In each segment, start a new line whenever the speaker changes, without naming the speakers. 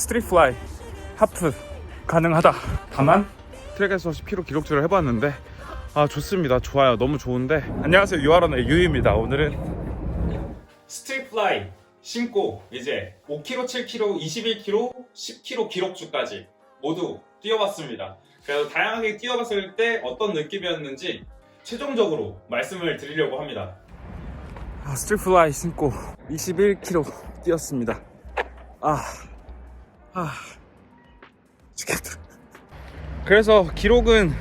스트릿 플라이 하프 가능하다. 다만 트랙에서 10km 기록주를 해봤는데 좋습니다. 좋아요. 너무 좋은데. 안녕하세요, 유아런의 유입니다. 오늘은 스트릿 플라이 신고 이제 5km, 7km, 21km, 10km 기록주까지 모두 뛰어봤습니다. 그래서 다양하게 뛰어봤을 때 어떤 느낌이었는지 최종적으로 말씀을 드리려고 합니다. 스트릿 플라이 신고 21km 뛰었습니다. 죽겠다. 그래서 기록은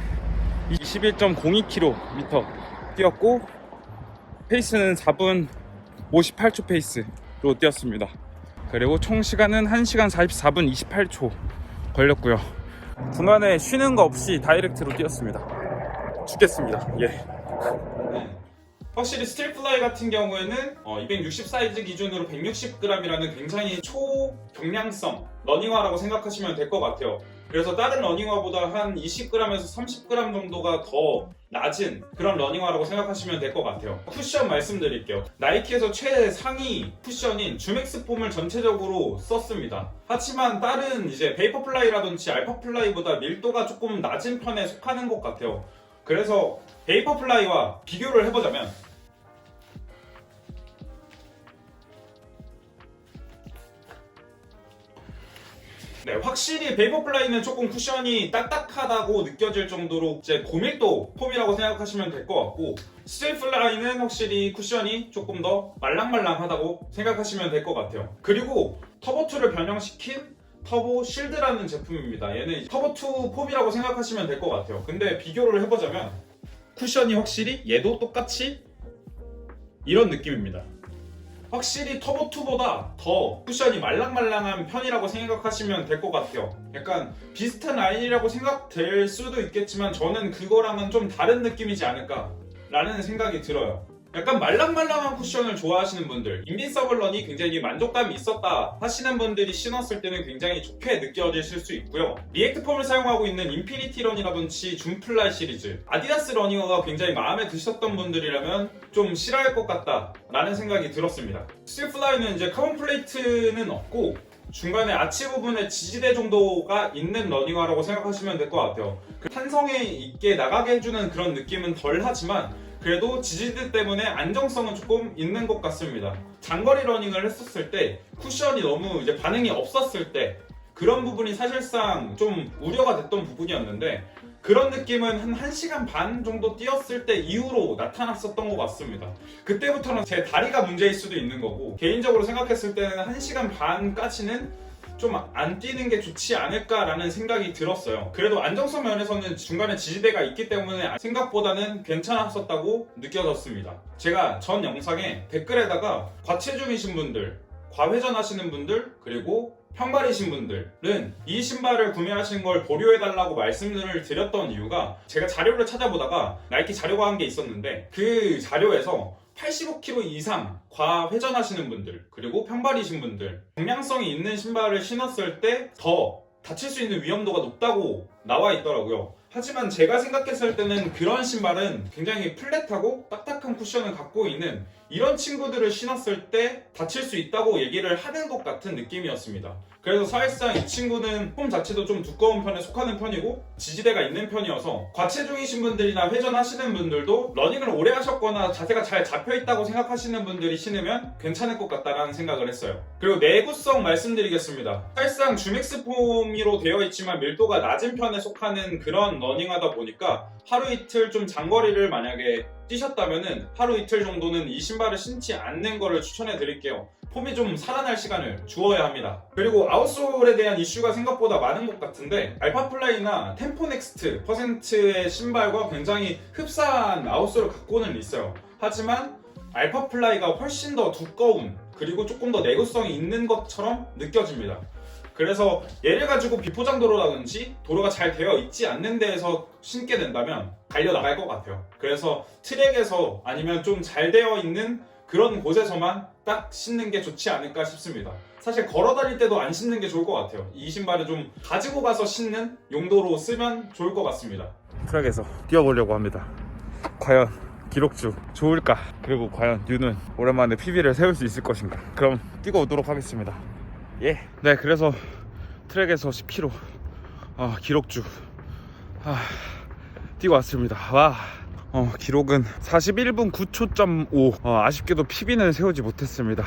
21.02km 뛰었고 페이스는 4분 58초 페이스로 뛰었습니다. 그리고 총 시간은 1시간 44분 28초 걸렸고요. 중간에 쉬는 거 없이 다이렉트로 뛰었습니다. 죽겠습니다. 확실히 스트릿 플라이 같은 경우에는 260 사이즈 기준으로 160g이라는 굉장히 초경량성 러닝화라고 생각하시면 될 것 같아요. 그래서 다른 러닝화보다 한 20g에서 30g 정도가 더 낮은 그런 러닝화라고 생각하시면 될 것 같아요. 쿠션 말씀드릴게요. 나이키에서 최상위 쿠션인 주맥스 폼을 전체적으로 썼습니다. 하지만 다른 이제 베이퍼플라이라든지 알파플라이보다 밀도가 조금 낮은 편에 속하는 것 같아요. 그래서 베이퍼플라이와 비교를 해보자면 확실히 베이퍼플라이는 조금 쿠션이 딱딱하다고 느껴질 정도로 이제 고밀도 폼이라고 생각하시면 될 것 같고, 스트릿 플라이는 확실히 쿠션이 조금 더 말랑말랑하다고 생각하시면 될 것 같아요. 그리고 터보2를 변형시킨 터보 실드라는 제품입니다. 얘는 터보2 폼이라고 생각하시면 될 것 같아요. 근데 비교를 해보자면 쿠션이 확실히 얘도 똑같이 이런 느낌입니다. 확실히 터보2보다 더 쿠션이 말랑말랑한 편이라고 생각하시면 될 것 같아요. 약간 비슷한 라인이라고 생각될 수도 있겠지만 저는 그거랑은 좀 다른 느낌이지 않을까 라는 생각이 들어요. 약간 말랑말랑한 쿠션을 좋아하시는 분들, 인빈서블 런이 굉장히 만족감이 있었다 하시는 분들이 신었을 때는 굉장히 좋게 느껴지실 수 있고요. 리액트 폼을 사용하고 있는 인피니티 런이라든지 줌플라이 시리즈, 아디다스 러닝화가 굉장히 마음에 드셨던 분들이라면 좀 싫어할 것 같다 라는 생각이 들었습니다. 스트릿 플라이는 이제 카본 플레이트는 없고 중간에 아치 부분에 지지대 정도가 있는 러닝화라고 생각하시면 될 것 같아요. 탄성에 있게 나가게 해주는 그런 느낌은 덜 하지만 그래도 지지대 때문에 안정성은 조금 있는 것 같습니다. 장거리 러닝을 했었을 때 쿠션이 너무 이제 반응이 없었을 때 그런 부분이 사실상 좀 우려가 됐던 부분이었는데, 그런 느낌은 한 1시간 반 정도 뛰었을 때 이후로 나타났었던 것 같습니다. 그때부터는 제 다리가 문제일 수도 있는 거고, 개인적으로 생각했을 때는 1시간 반까지는 좀 안 뛰는 게 좋지 않을까라는 생각이 들었어요. 그래도 안정성 면에서는 중간에 지지대가 있기 때문에 생각보다는 괜찮았었다고 느껴졌습니다. 제가 전 영상에 댓글에다가 과체중이신 분들, 과회전하시는 분들, 그리고 평발이신 분들은 이 신발을 구매하시는 걸 보류해달라고 말씀을 드렸던 이유가, 제가 자료를 찾아보다가 나이키 자료가 한 게 있었는데 그 자료에서 85kg 이상 과회전하시는 분들, 그리고 평발이신 분들, 경량성이 있는 신발을 신었을 때 더 다칠 수 있는 위험도가 높다고 나와 있더라고요. 하지만 제가 생각했을 때는 그런 신발은 굉장히 플랫하고 딱딱한 쿠션을 갖고 있는 이런 친구들을 신었을 때 다칠 수 있다고 얘기를 하는 것 같은 느낌이었습니다. 그래서 사실상 이 친구는 폼 자체도 좀 두꺼운 편에 속하는 편이고 지지대가 있는 편이어서 과체중이신 분들이나 회전하시는 분들도 러닝을 오래 하셨거나 자세가 잘 잡혀있다고 생각하시는 분들이 신으면 괜찮을 것 같다라는 생각을 했어요. 그리고 내구성 말씀드리겠습니다. 사실상 주맥스 폼으로 되어 있지만 밀도가 낮은 편에 속하는 그런 러닝하다 보니까 하루 이틀 좀 장거리를 만약에 뛰셨다면은 하루 이틀 정도는 이 신발을 신지 않는 거를 추천해 드릴게요. 폼이 좀 살아날 시간을 주어야 합니다. 그리고 아웃솔에 대한 이슈가 생각보다 많은 것 같은데, 알파플라이나 템포넥스트 퍼센트의 신발과 굉장히 흡사한 아웃솔을 갖고는 있어요. 하지만 알파플라이가 훨씬 더 두꺼운, 그리고 조금 더 내구성이 있는 것처럼 느껴집니다. 그래서 얘를 가지고 비포장도로라든지 도로가 잘 되어 있지 않는 데에서 신게 된다면 달려나갈 것 같아요. 그래서 트랙에서 아니면 좀 잘 되어 있는 그런 곳에서만 딱 신는 게 좋지 않을까 싶습니다. 사실 걸어 다닐 때도 안 신는 게 좋을 것 같아요. 이 신발을 좀 가지고 가서 신는 용도로 쓰면 좋을 것 같습니다. 트랙에서 뛰어보려고 합니다. 과연 기록주 좋을까? 그리고 과연 유는 오랜만에 PB를 세울 수 있을 것인가? 그럼 뛰고 오도록 하겠습니다. 네, 그래서
트랙에서 10km 기록주 뛰고 왔습니다. 와, 기록은 41분 9초.5. 아쉽게도 PB는 세우지 못했습니다.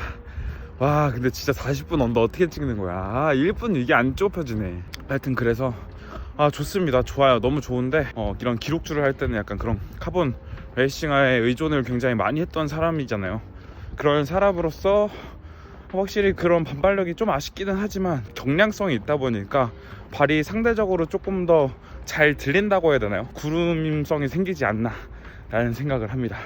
와, 근데 진짜 40분 언더 어떻게 찍는 거야? 1분 이게 안 좁혀지네. 하여튼 그래서 좋습니다. 좋아요. 너무 좋은데 이런 기록주를 할 때는 약간 그런 카본 레이싱화에 의존을 굉장히 많이 했던 사람이잖아요. 그런 사람으로서 확실히 그런 반발력이 좀 아쉽기는 하지만 경량성이 있다 보니까 발이 상대적으로 조금 더 잘 들린다고 해야 되나요? 구름성이 생기지 않나 라는 생각을 합니다.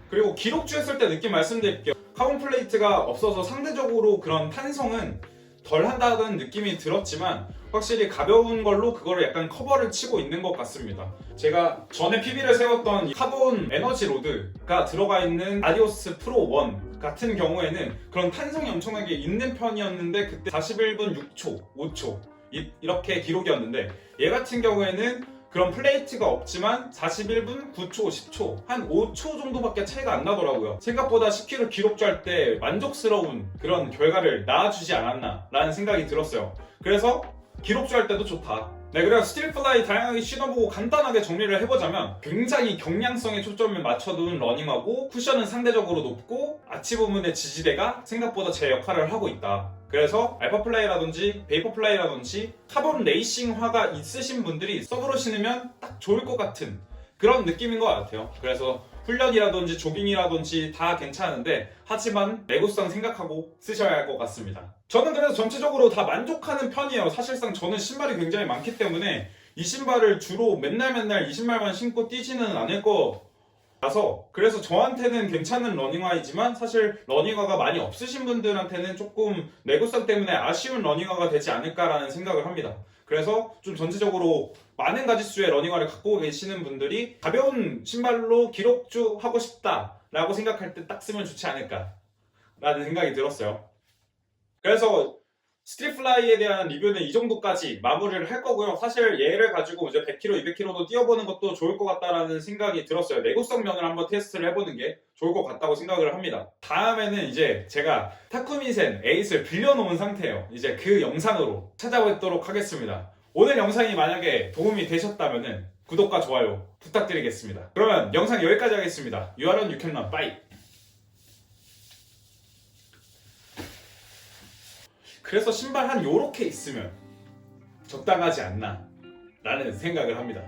그리고 기록주 했을 때 느낌 말씀드릴게요. 카본 플레이트가 없어서 상대적으로 그런 탄성은 덜 한다는 느낌이 들었지만 확실히 가벼운 걸로 그거를 약간 커버를 치고 있는 것 같습니다. 제가 전에 PB를 세웠던 카본 에너지 로드가 들어가 있는 아디오스 프로 1 같은 경우에는 그런 탄성이 엄청나게 있는 편이었는데 그때 41분 6초, 5초 이렇게 기록이었는데 얘 같은 경우에는 그런 플레이트가 없지만 41분 9초, 10초 한 5초 정도밖에 차이가 안 나더라고요. 생각보다 10km 기록주 할 때 만족스러운 그런 결과를 낳아주지 않았나 라는 생각이 들었어요. 그래서 기록주 할 때도 좋다. 네, 그래서 스트릿플라이 다양하게 신어보고 간단하게 정리를 해보자면 굉장히 경량성에 초점을 맞춰둔 러닝하고 쿠션은 상대적으로 높고 아치 부분의 지지대가 생각보다 제 역할을 하고 있다. 그래서 알파플라이라든지 베이퍼플라이라든지 카본 레이싱화가 있으신 분들이 서브로 신으면 딱 좋을 것 같은 그런 느낌인 것 같아요. 그래서 훈련이라든지 조깅이라든지 다 괜찮은데 하지만 내구성 생각하고 쓰셔야 할 것 같습니다. 저는 그래서 전체적으로 다 만족하는 편이에요. 사실상 저는 신발이 굉장히 많기 때문에 이 신발을 주로 맨날 이 신발만 신고 뛰지는 않을 거라서 그래서 저한테는 괜찮은 러닝화이지만 사실 러닝화가 많이 없으신 분들한테는 조금 내구성 때문에 아쉬운 러닝화가 되지 않을까라는 생각을 합니다. 그래서 좀 전체적으로 많은 가지수의 러닝화를 갖고 계시는 분들이 가벼운 신발로 기록주 하고 싶다라고 생각할 때 딱 쓰면 좋지 않을까라는 생각이 들었어요. 그래서 스트릿플라이에 대한 리뷰는 이 정도까지 마무리를 할 거고요. 사실 얘를 가지고 이제 100km, 200km도 뛰어보는 것도 좋을 것 같다라는 생각이 들었어요. 내구성 면을 한번 테스트를 해보는 게 좋을 것 같다고 생각을 합니다. 다음에는 이제 제가 타쿠미센 8을 빌려놓은 상태예요. 이제 그 영상으로 찾아뵙도록 하겠습니다. 오늘 영상이 만약에 도움이 되셨다면 구독과 좋아요 부탁드리겠습니다. 그러면 영상 여기까지 하겠습니다. You are on, you can run. Bye. 그래서 신발 한 요렇게 있으면 적당하지 않나 라는 생각을 합니다.